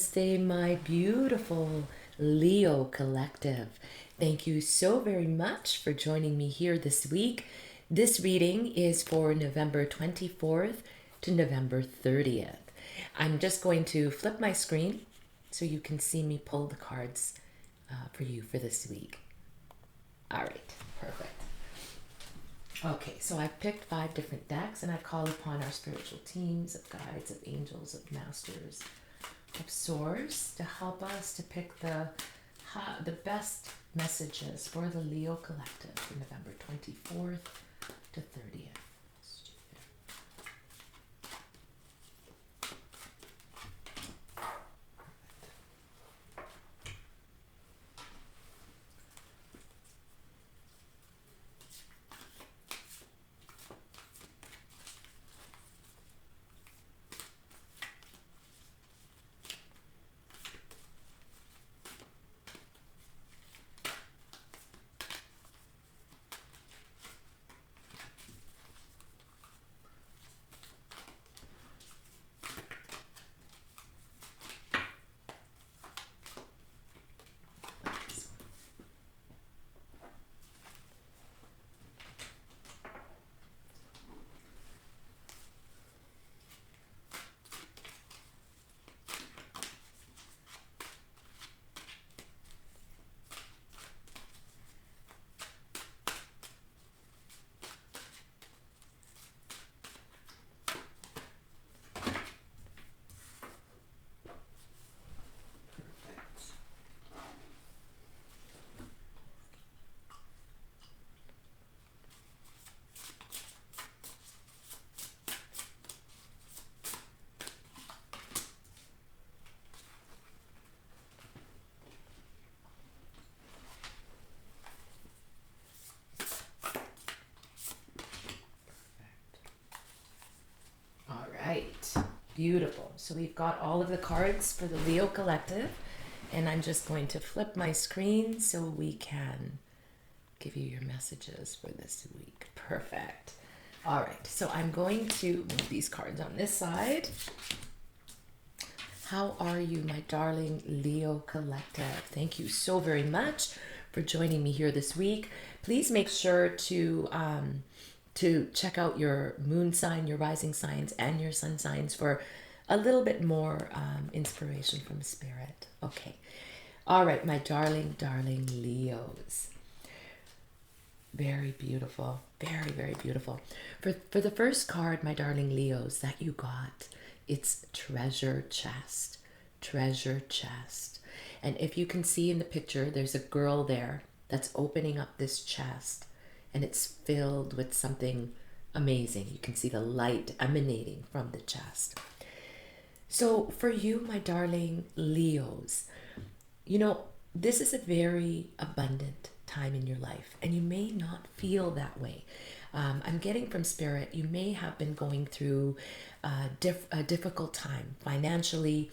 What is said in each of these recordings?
Namaste, my beautiful Leo collective. Thank you so very much for joining me here this week. This reading is for November 24th to November 30th. I'm just going to flip my screen so you can see me pull the cards for you for this week. All right, perfect. Okay, so I've picked 5 different decks and I call upon our spiritual teams of guides, of angels, of masters, of source to help us to pick the best messages for the Leo collective for November 24th to 30th. Right, beautiful. So we've got all of the cards for the Leo collective, and I'm just going to flip my screen so we can give you your messages for this week. Perfect. All right, so I'm going to move these cards on this side. How are you, my darling Leo collective? Thank you so very much for joining me here this week. Please make sure to check out your moon sign, your rising signs, and your sun signs for a little bit more inspiration from spirit. Okay. All right, my darling, darling Leos. Very beautiful. Very, very beautiful. For the first card, my darling Leos, that you got, it's treasure chest. Treasure chest. And if you can see in the picture, there's a girl there that's opening up this chest, and it's filled with something amazing. You can see the light emanating from the chest. So for you, my darling Leos, this is a very abundant time in your life, and you may not feel that way. I'm getting from spirit, you may have been going through a difficult time financially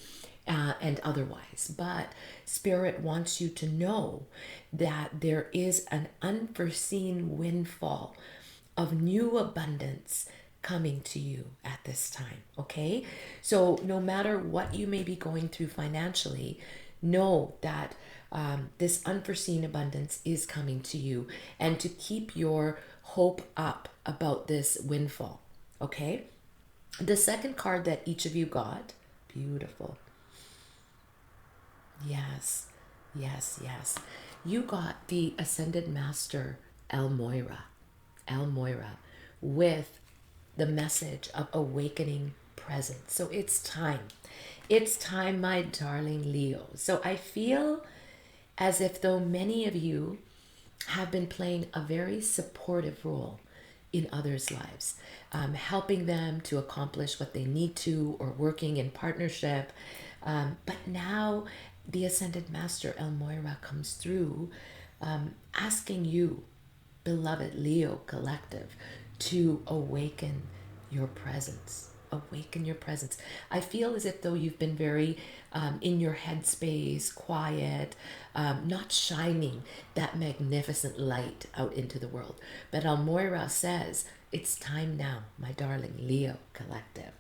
and otherwise, but spirit wants you to know that there is an unforeseen windfall of new abundance coming to you at this time. Okay, so no matter what you may be going through financially, know that this unforeseen abundance is coming to you, and to keep your hope up about this windfall. Okay, the second card that each of you got, beautiful. Yes, yes, yes. You got the Ascended Master El Moira, with the message of awakening presence. So it's time. It's time, my darling Leo. So I feel as if though many of you have been playing a very supportive role in others' lives, helping them to accomplish what they need to, or working in partnership. But now the Ascended Master El Moira comes through, asking you, beloved Leo collective, to awaken your presence. Awaken your presence. I feel as if though you've been very in your headspace, quiet, not shining that magnificent light out into the world. But El Moira says, it's time now, my darling Leo collective.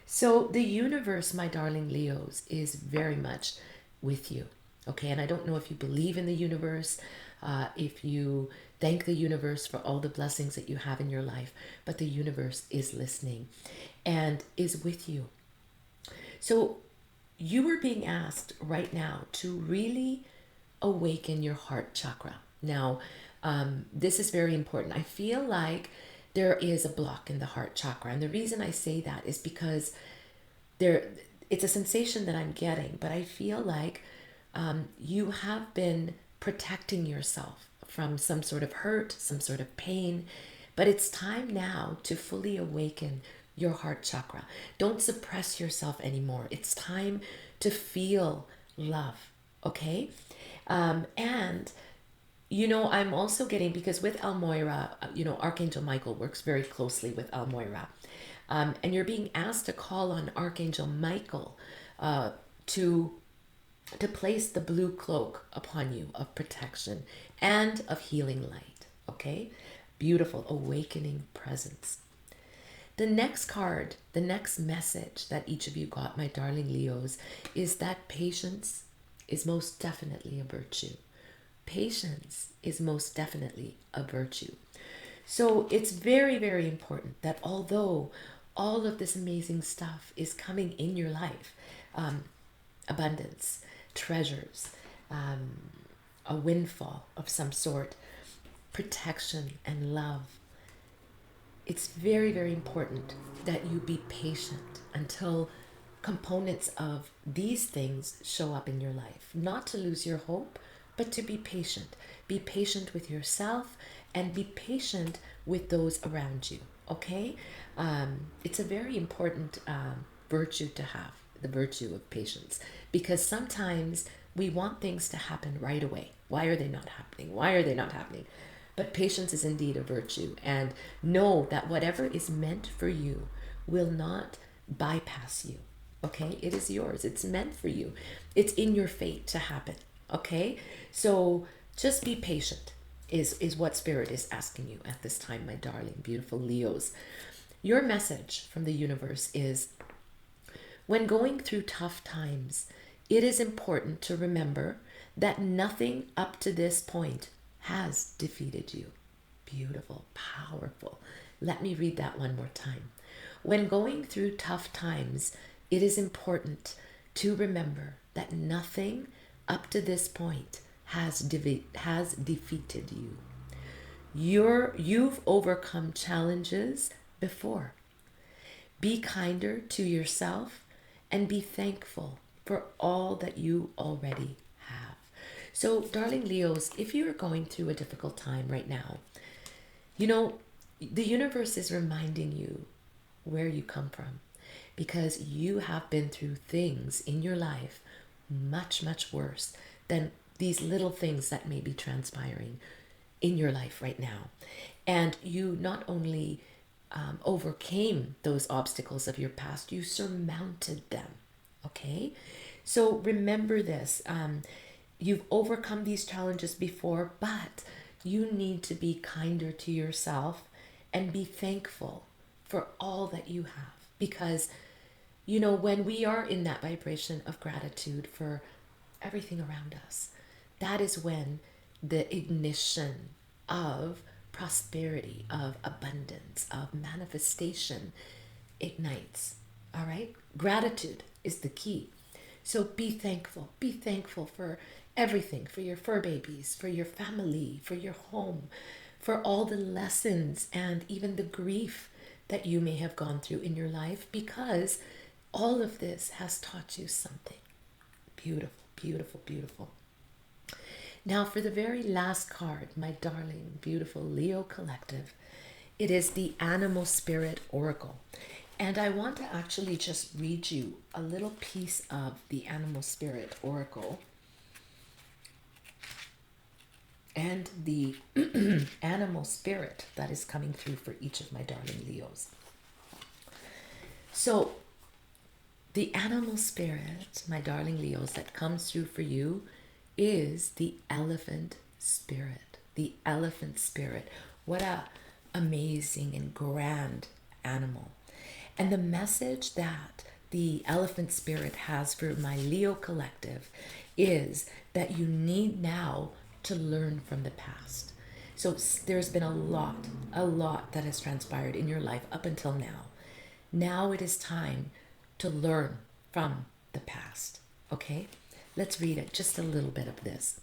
So the universe, my darling Leos, is very much with you. Okay, and I don't know if you believe in the universe, if you thank the universe for all the blessings that you have in your life, but the universe is listening and is with you. So you are being asked right now to really awaken your heart chakra. Now, this is very important. I feel like there is a block in the heart chakra, and the reason I say that is because there, it's a sensation that I'm getting, but I feel like you have been protecting yourself from some sort of hurt, some sort of pain, but it's time now to fully awaken your heart chakra. Don't suppress yourself anymore. It's time to feel love, okay? And I'm also getting, because with Almoira, Archangel Michael works very closely with Almoira. And you're being asked to call on Archangel Michael to place the blue cloak upon you of protection and of healing light. Okay? Beautiful awakening presence. The next card, the next message that each of you got, my darling Leos, is that patience is most definitely a virtue. Patience is most definitely a virtue. So it's very, very important that although all of this amazing stuff is coming in your life, abundance, treasures, a windfall of some sort, protection and love, it's very, very important that you be patient until components of these things show up in your life. Not to lose your hope, but to be patient. Be patient with yourself and be patient with those around you. Okay? It's a very important virtue to have, the virtue of patience, because sometimes we want things to happen right away. Why are they not happening? Why are they not happening? But patience is indeed a virtue, and know that whatever is meant for you will not bypass you. Okay? It is yours. It's meant for you. It's in your fate to happen. Okay? So just be patient is what Spirit is asking you at this time, my darling, beautiful Leos. Your message from the universe is, when going through tough times, it is important to remember that nothing up to this point has defeated you. Beautiful, powerful. Let me read that one more time. When going through tough times, it is important to remember that nothing up to this point has defeated you. You've overcome challenges before. Be kinder to yourself and be thankful for all that you already have. So, darling Leos, if you are going through a difficult time right now, the universe is reminding you where you come from, because you have been through things in your life much, much worse than these little things that may be transpiring in your life right now. And you not only overcame those obstacles of your past, you surmounted them. Okay? So remember this. You've overcome these challenges before, but you need to be kinder to yourself and be thankful for all that you have. Because, when we are in that vibration of gratitude for everything around us, that is when the ignition of prosperity, of abundance, of manifestation ignites. All right? Gratitude is the key. So be thankful. Be thankful for everything, for your fur babies, for your family, for your home, for all the lessons and even the grief that you may have gone through in your life, because all of this has taught you something. Beautiful, beautiful, beautiful. Now, for the very last card, my darling, beautiful Leo Collective, it is the Animal Spirit Oracle. And I want to actually just read you a little piece of the Animal Spirit Oracle and the animal spirit that is coming through for each of my darling Leos. So, the animal spirit, my darling Leos, that comes through for you is the elephant spirit. The elephant spirit. What a amazing and grand animal. And the message that the elephant spirit has for my Leo collective is that you need now to learn from the past. So there's been a lot that has transpired in your life up until now. Now it is time to learn from the past. Okay? Let's read it, just a little bit of this.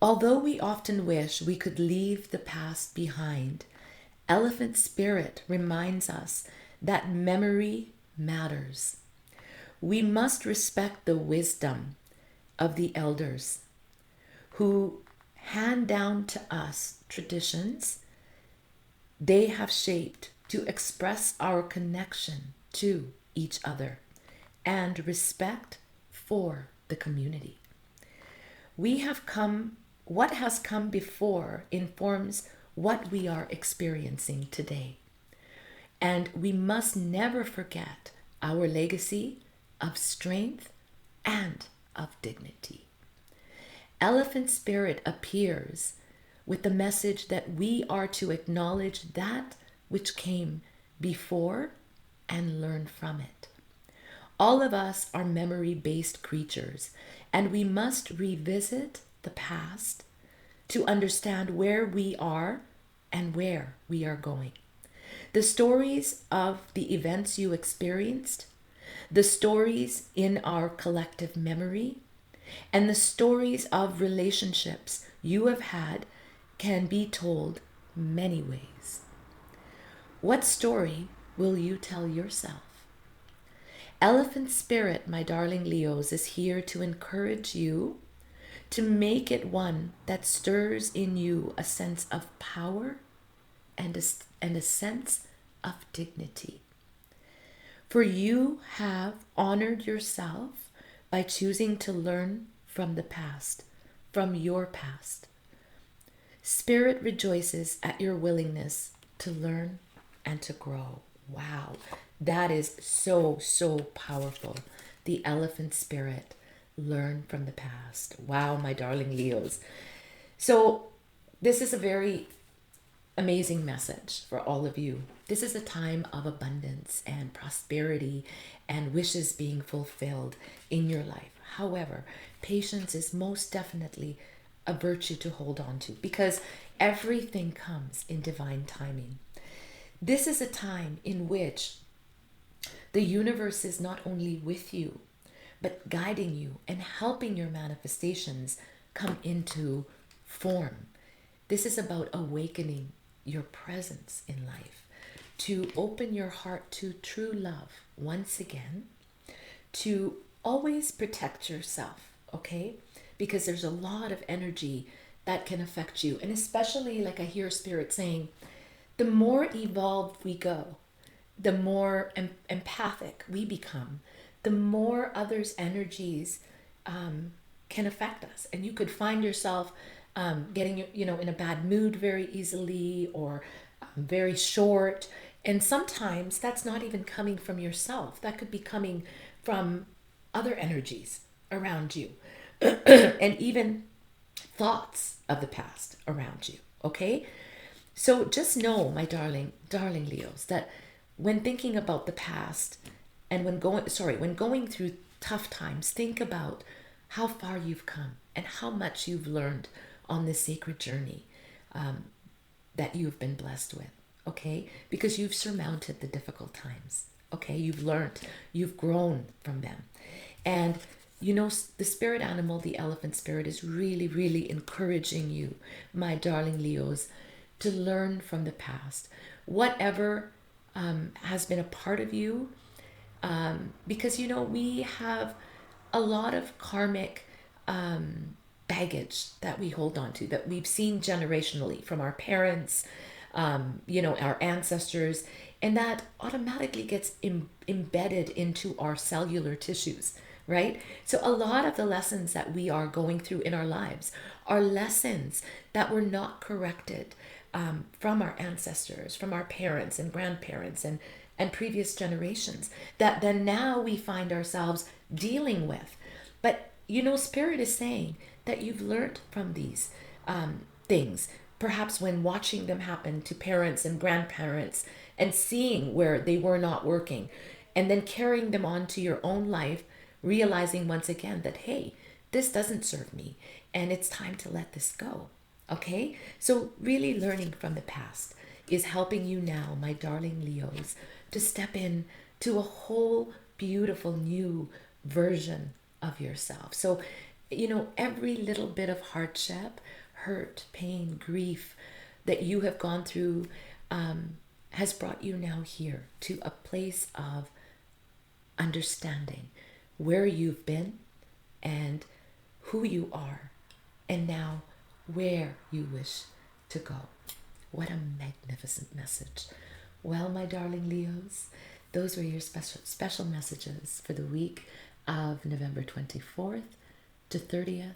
Although we often wish we could leave the past behind, Elephant Spirit reminds us that memory matters. We must respect the wisdom of the elders who hand down to us traditions they have shaped to express our connection to each other and respect for the community. What has come before informs what we are experiencing today. And we must never forget our legacy of strength and of dignity. Elephant Spirit appears with the message that we are to acknowledge that which came before and learn from it. All of us are memory-based creatures, and we must revisit the past to understand where we are and where we are going. The stories of the events you experienced, the stories in our collective memory, and the stories of relationships you have had can be told many ways. What story will you tell yourself? Elephant Spirit, my darling Leos, is here to encourage you to make it one that stirs in you a sense of power and a sense of dignity. For you have honored yourself by choosing to learn from the past, from your past. Spirit rejoices at your willingness to learn and to grow. Wow, that is so, so powerful. The Elephant Spirit, learn from the past. Wow, my darling Leos. So this is a very amazing message for all of you. This is a time of abundance and prosperity and wishes being fulfilled in your life. However, patience is most definitely a virtue to hold on to because everything comes in divine timing. This is a time in which the universe is not only with you, but guiding you and helping your manifestations come into form. This is about awakening your presence in life, to open your heart to true love once again, to always protect yourself, okay? Because there's a lot of energy that can affect you. And especially, like I hear Spirit saying, the more evolved we go, the more empathic we become, the more others' energies can affect us. And you could find yourself getting, in a bad mood very easily or very short. And sometimes that's not even coming from yourself. That could be coming from other energies around you and even thoughts of the past around you. Okay? So just know, my darling Leos, that when thinking about the past and when going through tough times, think about how far you've come and how much you've learned on this sacred journey that you've been blessed with, okay? Because you've surmounted the difficult times, okay? You've learned, you've grown from them. And the spirit animal, the elephant spirit, is really, really encouraging you, my darling Leos, to learn from the past. Whatever has been a part of you, because, we have a lot of karmic baggage that we hold on to, that we've seen generationally from our parents, our ancestors, and that automatically gets embedded into our cellular tissues, right? So a lot of the lessons that we are going through in our lives are lessons that were not corrected from our ancestors, from our parents and grandparents and previous generations, that then now we find ourselves dealing with. But Spirit is saying that you've learned from these things. perhaps when watching them happen to parents and grandparents and seeing where they were not working, and then carrying them on to your own life, realizing once again that, hey, this doesn't serve me and it's time to let this go. Okay? So, really learning from the past is helping you now, my darling Leos, to step in to a whole beautiful new version of yourself. So, every little bit of hardship, hurt, pain, grief that you have gone through has brought you now here to a place of understanding where you've been and who you are, and now where you wish to go. What a magnificent message. Well, my darling Leos, those were your special messages for the week of November 24th to 30th.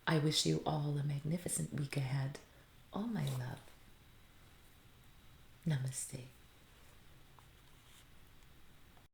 I wish you all a magnificent week ahead. All my love. Namaste.